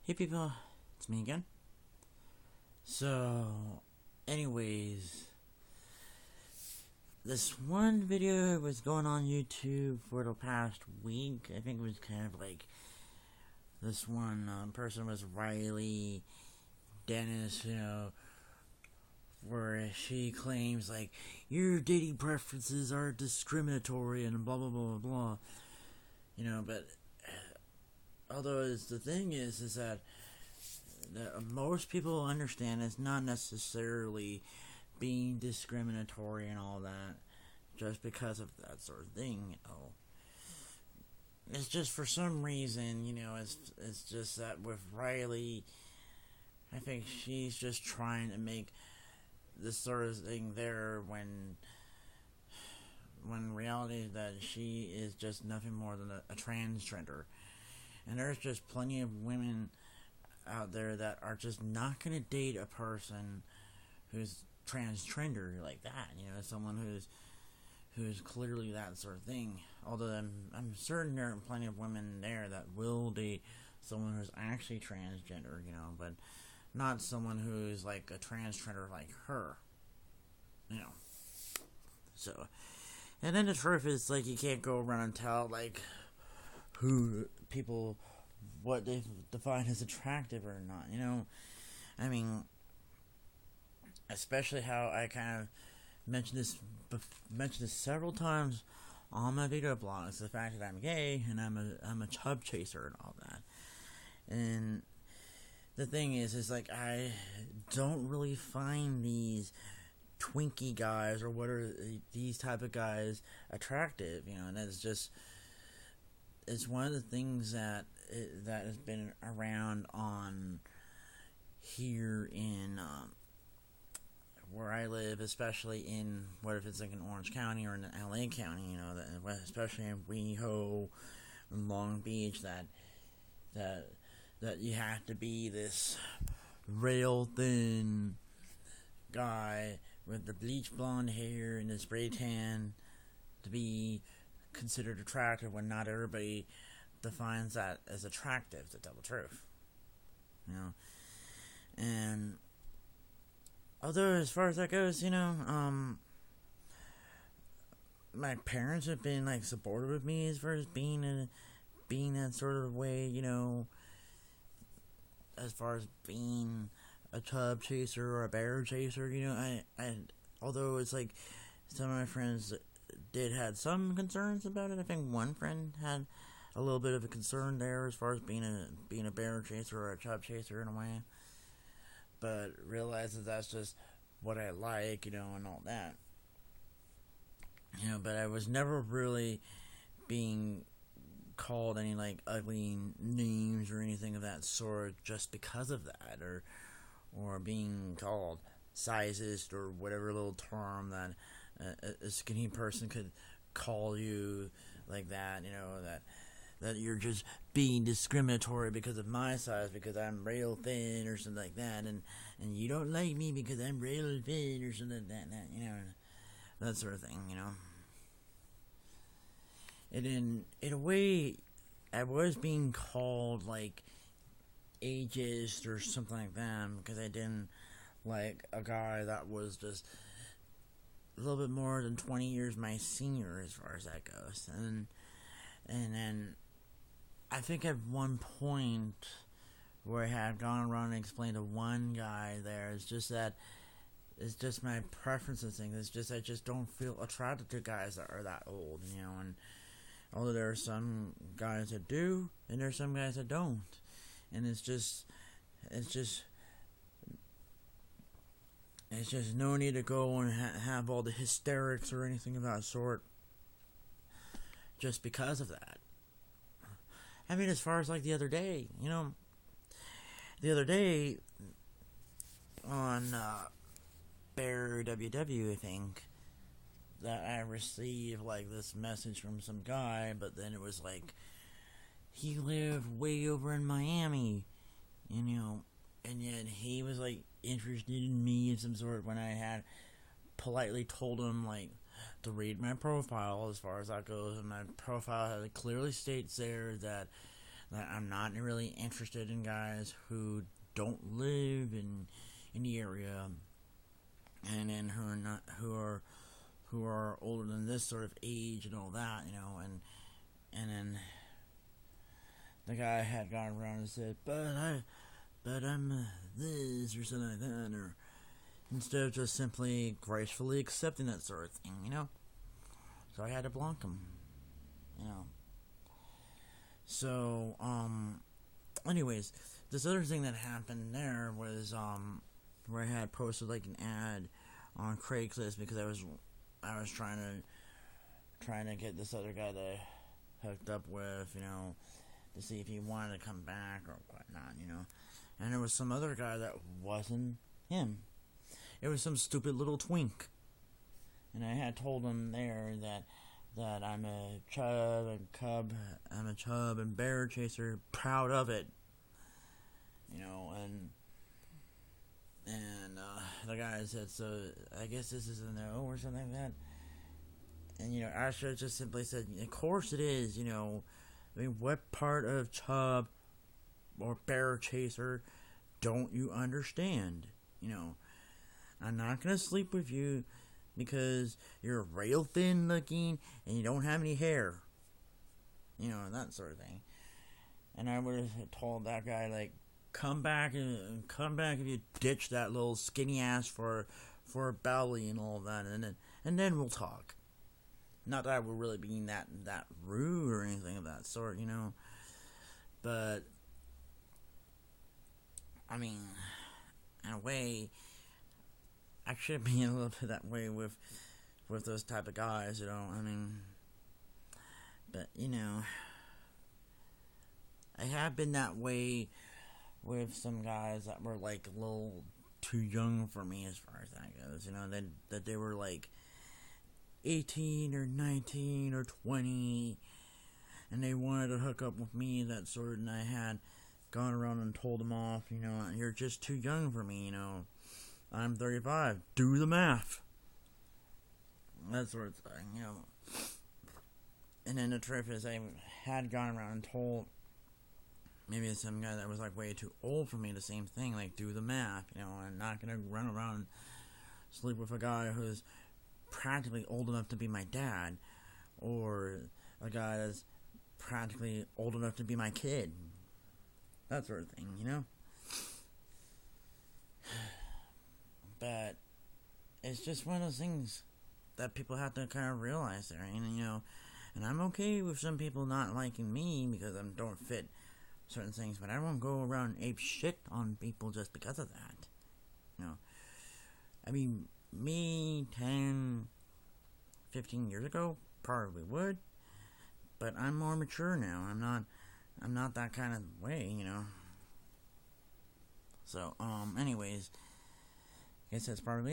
Hey people, it's me again. So, anyways, this one video was going on YouTube for the past week. I think it was kind of like this one person was Riley Dennis, where she claims like your dating preferences are discriminatory and blah blah blah blah blah. But although the thing is that most people understand it's not necessarily being discriminatory and all that just because of that sort of thing. It's just for some reason, it's just that with Riley, I think she's just trying to make this sort of thing there when reality is that she is just nothing more than a transgender. And there's just plenty of women out there that are just not going to date a person who's transgender like that. Someone who's clearly that sort of thing. Although I'm certain there are plenty of women there that will date someone who's actually transgender, but not someone who's like a transgender like her. So, and then the truth is, like, you can't go around and tell, like, who people, what they define as attractive or not, I mean, especially how I kind of mentioned this several times on my video blogs, the fact that I'm gay and I'm a chub chaser and all that. And the thing is like, I don't really find these Twinkie guys or what are these type of guys attractive, and it's one of the things that has been around on here in where I live, especially in what if it's like in Orange County or in LA County, especially in WeHo and Long Beach, that you have to be this rail thin guy with the bleach blonde hair and the spray tan to be considered attractive, when not everybody defines that as attractive, to tell the truth. And although as far as that goes, my parents have been like supportive of me as far as being that sort of way, as far as being a chub chaser or a bear chaser, I although it's like some of my friends did had some concerns about it. I think one friend had a little bit of a concern there as far as being a bear chaser or a chub chaser in a way, but realizes that's just what I like, and all that. But I was never really being called any like ugly names or anything of that sort just because of that, or being called sizest or whatever little term that a skinny person could call you like that, that you're just being discriminatory because of my size, because I'm real thin or something like that, and you don't like me because I'm real thin or something like that, that sort of thing, And in a way, I was being called like ageist or something like that because I didn't like a guy that was just a little bit more than 20 years my senior as far as that goes. And then I think at one point where I had gone around and explained to one guy there, it's just my preferences thing. It's just I just don't feel attracted to guys that are that old, and although there are some guys that do and there are some guys that don't. And it's just no need to go and have all the hysterics or anything of that sort just because of that. I mean, as far as like the other day on Bear WW, I think, that I received like this message from some guy, but then it was like he lived way over in Miami, and yet he was like interested in me of some sort when I had politely told him like to read my profile as far as that goes, and my profile clearly states there that that I'm not really interested in guys who don't live in the area, and then who are older than this sort of age and all that, and then the guy had gone around and said, but I'm this or something like that, or instead of just simply gracefully accepting that sort of thing. So I had to block him, So, anyways, this other thing that happened there was, where I had posted like an ad on Craigslist because I was trying to get this other guy to hooked up with, to see if he wanted to come back or whatnot, And there was some other guy that wasn't him. It was some stupid little twink. And I had told him there that I'm a chub and bear chaser, proud of it. And the guy said, so I guess this is a no or something like that. And, I should have just simply said, of course it is, I mean, what part of chub or bear chaser don't you understand? I'm not going to sleep with you because you're real thin looking and you don't have any hair. That sort of thing. And I would have told that guy, like, come back if you ditch that little skinny ass for a belly and all that, and then we'll talk. Not that I would really be that rude or anything of that sort, but I mean, in a way, I should be a little bit that way with those type of guys, I mean, but I have been that way with some guys that were like a little too young for me as far as that goes, that they were like 18 or 19 or 20 and they wanted to hook up with me, that sort, and I had gone around and told them off, you're just too young for me, I'm 35, do the math, that sort of thing, And then the truth is, I had gone around and told maybe some guy that was like way too old for me the same thing, like do the math, I'm not gonna run around and sleep with a guy who's practically old enough to be my dad, or a guy that's practically old enough to be my kid, that sort of thing, But it's just one of those things that people have to kind of realize there, and I'm okay with some people not liking me because I don't fit certain things, but I won't go around ape shit on people just because of that, I mean, me 10, 15 years ago probably would, but I'm more mature now. I'm not that kind of way, So, anyways, I guess that's probably it.